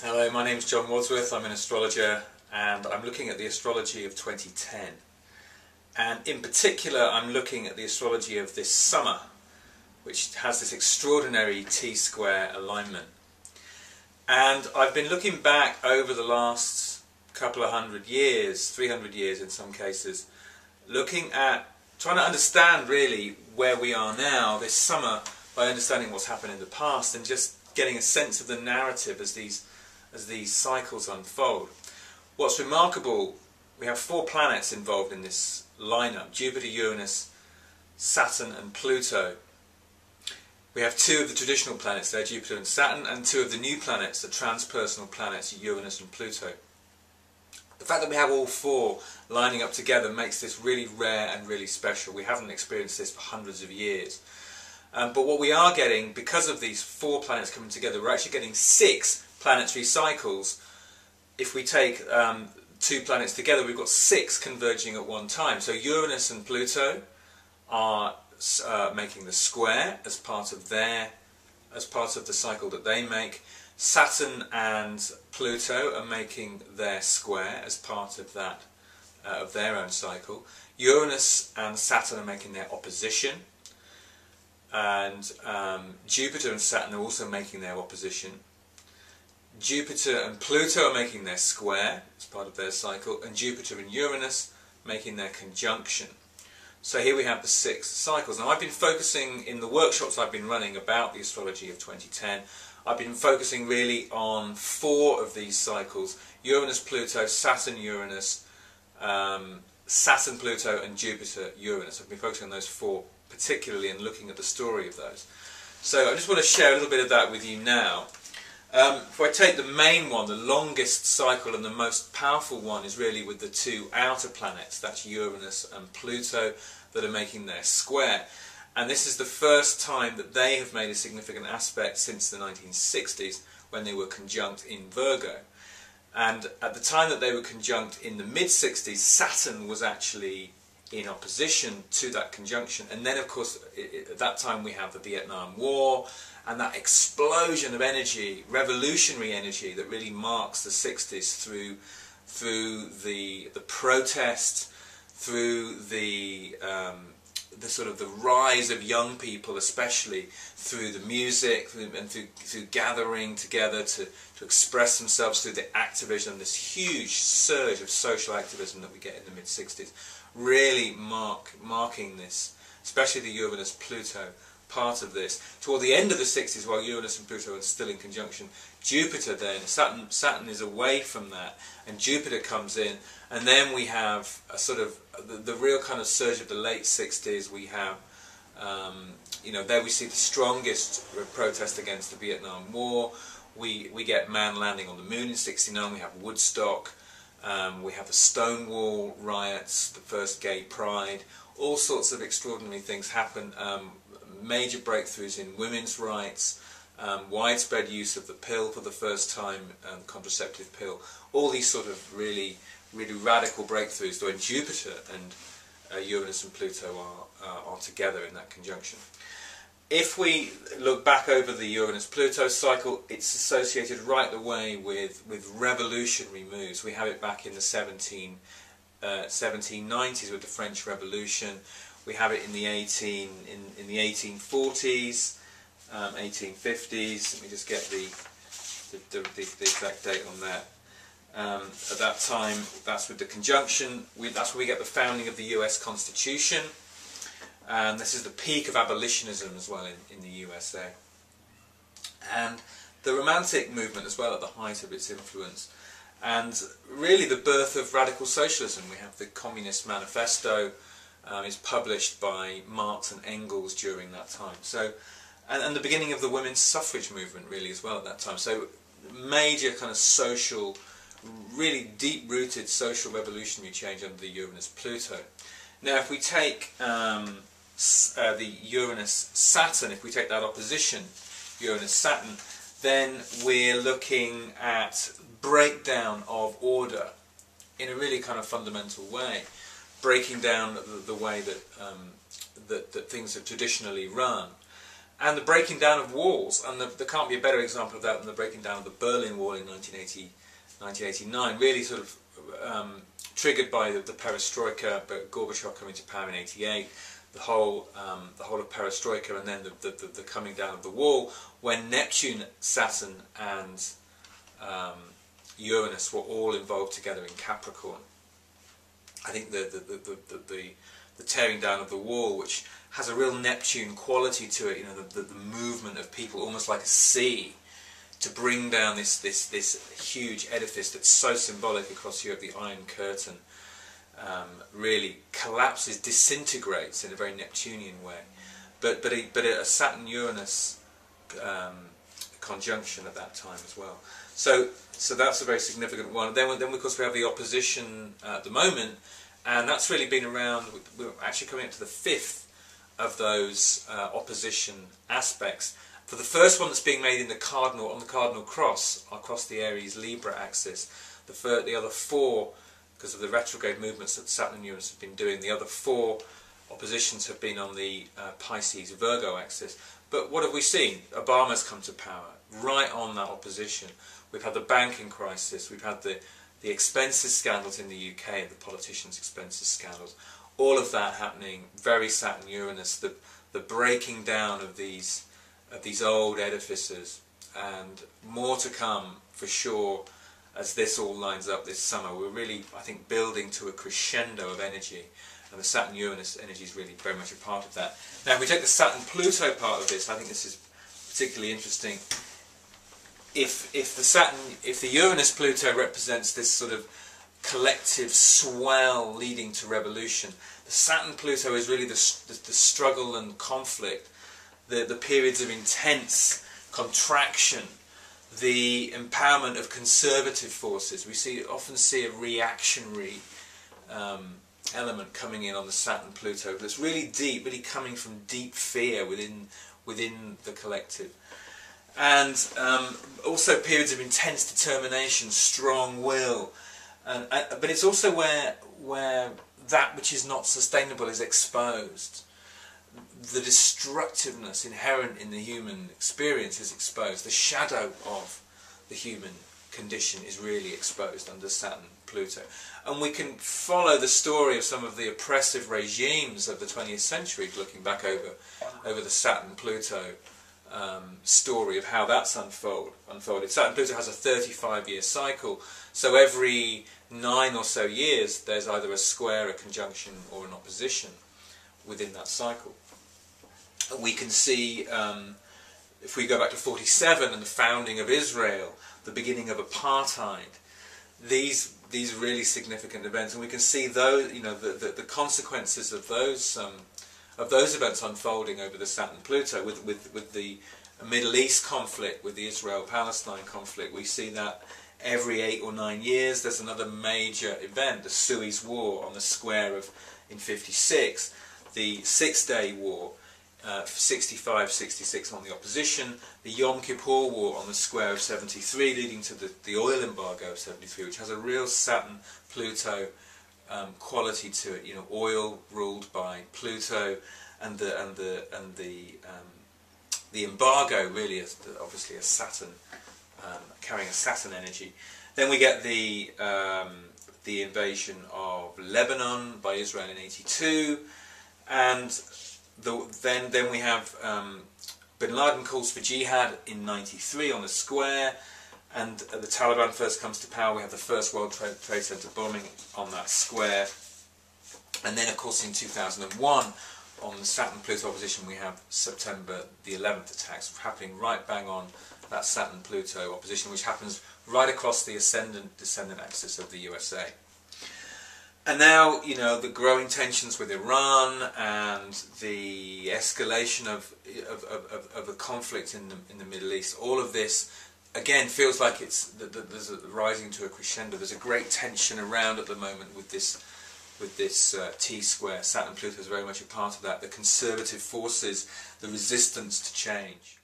Hello, my name is John Wadsworth. I'm an astrologer and I'm looking at the astrology of 2010. And in particular I'm looking at the astrology of this summer, which has this extraordinary T-square alignment. And I've been looking back over the last couple of 100 years, 300 years in some cases, looking at, trying to understand really where we are now this summer by understanding what's happened in the past and just getting a sense of the narrative as these cycles unfold. What's remarkable, we have 4 planets involved in this lineup: Jupiter, Uranus, Saturn and Pluto. We have 2 of the traditional planets there, Jupiter and Saturn, and 2 of the new planets, the transpersonal planets, Uranus and Pluto. The fact that we have all 4 lining up together makes this really rare and really special. We haven't experienced this for hundreds of years. But what we are getting, because of these 4 planets coming together, we're actually getting 6 planetary cycles. If we take 2 planets together, we've got 6 converging at one time. So Uranus and Pluto are making the square as part of the cycle that they make. Saturn and Pluto are making their square as part of that of their own cycle. Uranus and Saturn are making their opposition, and Jupiter and Saturn are also making their opposition. Jupiter and Pluto are making their square as part of their cycle, and Jupiter and Uranus making their conjunction. So here we have the 6 cycles. Now I've been focusing, in the workshops I've been running about the astrology of 2010, I've been focusing really on 4 of these cycles: Uranus, Pluto, Saturn, Uranus, Saturn, Pluto and Jupiter, Uranus. I've been focusing on those 4 particularly and looking at the story of those. So I just want to share a little bit of that with you now. If I take the main one, the longest cycle and the most powerful one is really with the 2 outer planets, that's Uranus and Pluto, that are making their square. And this is the first time that they have made a significant aspect since the 1960s, when they were conjunct in Virgo. And at the time that they were conjunct in the mid-60s, Saturn was actually in opposition to that conjunction. And then of course at that time we have the Vietnam War and that explosion of energy, revolutionary energy, that really marks the 60s through the protest, through the sort of the rise of young people, especially through the music and through gathering together to express themselves, through the activism, this huge surge of social activism that we get in the mid-60s, really marking this, especially the Uranus-Pluto part of this. Toward the end of the 60s, while Uranus and Pluto are still in conjunction, Jupiter then, Saturn is away from that, and Jupiter comes in, and then we have a sort of the real kind of surge of the late 60s. We have, there we see the strongest protest against the Vietnam War. We get man landing on the moon in '69, we have Woodstock, we have the Stonewall riots, the first gay pride, all sorts of extraordinary things happen, major breakthroughs in women's rights, widespread use of the pill for the first time, the contraceptive pill, all these sort of really radical breakthroughs when Jupiter and Uranus and Pluto are together in that conjunction. If we look back over the Uranus-Pluto cycle, it's associated right away with revolutionary moves. We have it back in the 1790s with the French Revolution. We have it in the 1840s, 1850s. Let me just get the exact date on that. At that time, that's with the conjunction. That's where we get the founding of the US Constitution. And this is the peak of abolitionism as well in the USA. And the Romantic movement as well at the height of its influence. And really the birth of radical socialism. We have the Communist Manifesto is published by Marx and Engels during that time. So, and the beginning of the women's suffrage movement really as well at that time. So major kind of social, really deep-rooted social revolutionary change under the Uranus-Pluto. Now if we take the Uranus-Saturn, if we take that opposition, Uranus-Saturn, then we're looking at breakdown of order in a really kind of fundamental way, breaking down the way that that things have traditionally run. and the breaking down of walls. And there can't be a better example of that than the breaking down of the Berlin Wall in 1989, really sort of triggered by the perestroika, but Gorbachev coming to power in '88, the whole of perestroika, and then the coming down of the wall, when Neptune, Saturn and Uranus were all involved together in Capricorn. I think the tearing down of the wall, which has a real Neptune quality to it, you know, the movement of people, almost like a sea, to bring down this huge edifice that's so symbolic across Europe, the Iron Curtain, really collapses, disintegrates in a very Neptunian way. But a Saturn-Uranus conjunction at that time as well. So that's a very significant one. Then of course we have the opposition at the moment, and that's really been around. We're actually coming up to the 5th of those opposition aspects. For the first one that's being made in the cardinal, on the cardinal cross, across the Aries Libra axis, the other 4, because of the retrograde movements that Saturn and Uranus have been doing, the other 4 oppositions have been on the Pisces Virgo axis. But what have we seen? Obama's come to power right on that opposition. We've had the banking crisis, we've had the expenses scandals in the UK, the politicians' expenses scandals, all of that happening, very Saturn-Uranus, the breaking down of these old edifices, and more to come for sure as this all lines up this summer. We're really, I think, building to a crescendo of energy, and the Saturn-Uranus energy is really very much a part of that. Now if we take the Saturn-Pluto part of this, I think this is particularly interesting. If the Uranus-Pluto represents this sort of collective swell leading to revolution, the Saturn-Pluto is really the struggle and conflict, the periods of intense contraction, the empowerment of conservative forces. We often see a reactionary element coming in on the Saturn-Pluto that's really deep, really coming from deep fear within the collective. And also periods of intense determination, strong will, but it's also where that which is not sustainable is exposed. The destructiveness inherent in the human experience is exposed. The shadow of the human condition is really exposed under Saturn-Pluto. And we can follow the story of some of the oppressive regimes of the 20th century, looking back over the Saturn-Pluto story of how that's unfolded. Saturn-Pluto has a 35-year cycle, so every 9 or so years there's either a square, a conjunction or an opposition within that cycle. We can see, if we go back to 47 and the founding of Israel, the beginning of apartheid, these really significant events, and we can see those, you know, the consequences of those events unfolding over the Saturn-Pluto with the Middle East conflict, with the Israel-Palestine conflict. We see that every 8 or 9 years there's another major event, the Suez War on the square in 56, the Six-Day War, 65-66 on the opposition, the Yom Kippur War on the square of 73, leading to the oil embargo of 73, which has a real Saturn-Pluto quality to it. You know, oil ruled by Pluto, and the embargo really is obviously a Saturn, carrying a Saturn energy. Then we get the invasion of Lebanon by Israel in '82, and then we have Bin Laden calls for jihad in '93 on the square, and the Taliban first comes to power. We have the first World Trade Center bombing on that square, and then of course in 2001 on the Saturn-Pluto opposition we have September the 11th attacks happening right bang on that Saturn-Pluto opposition, which happens right across the ascendant-descendant axis of the USA. And now, you know, the growing tensions with Iran and the escalation of the conflict in the Middle East, all of this, again, feels like there's rising to a crescendo. There's a great tension around at the moment with this T-square. Saturn-Pluto is very much a part of that. The conservative forces, the resistance to change.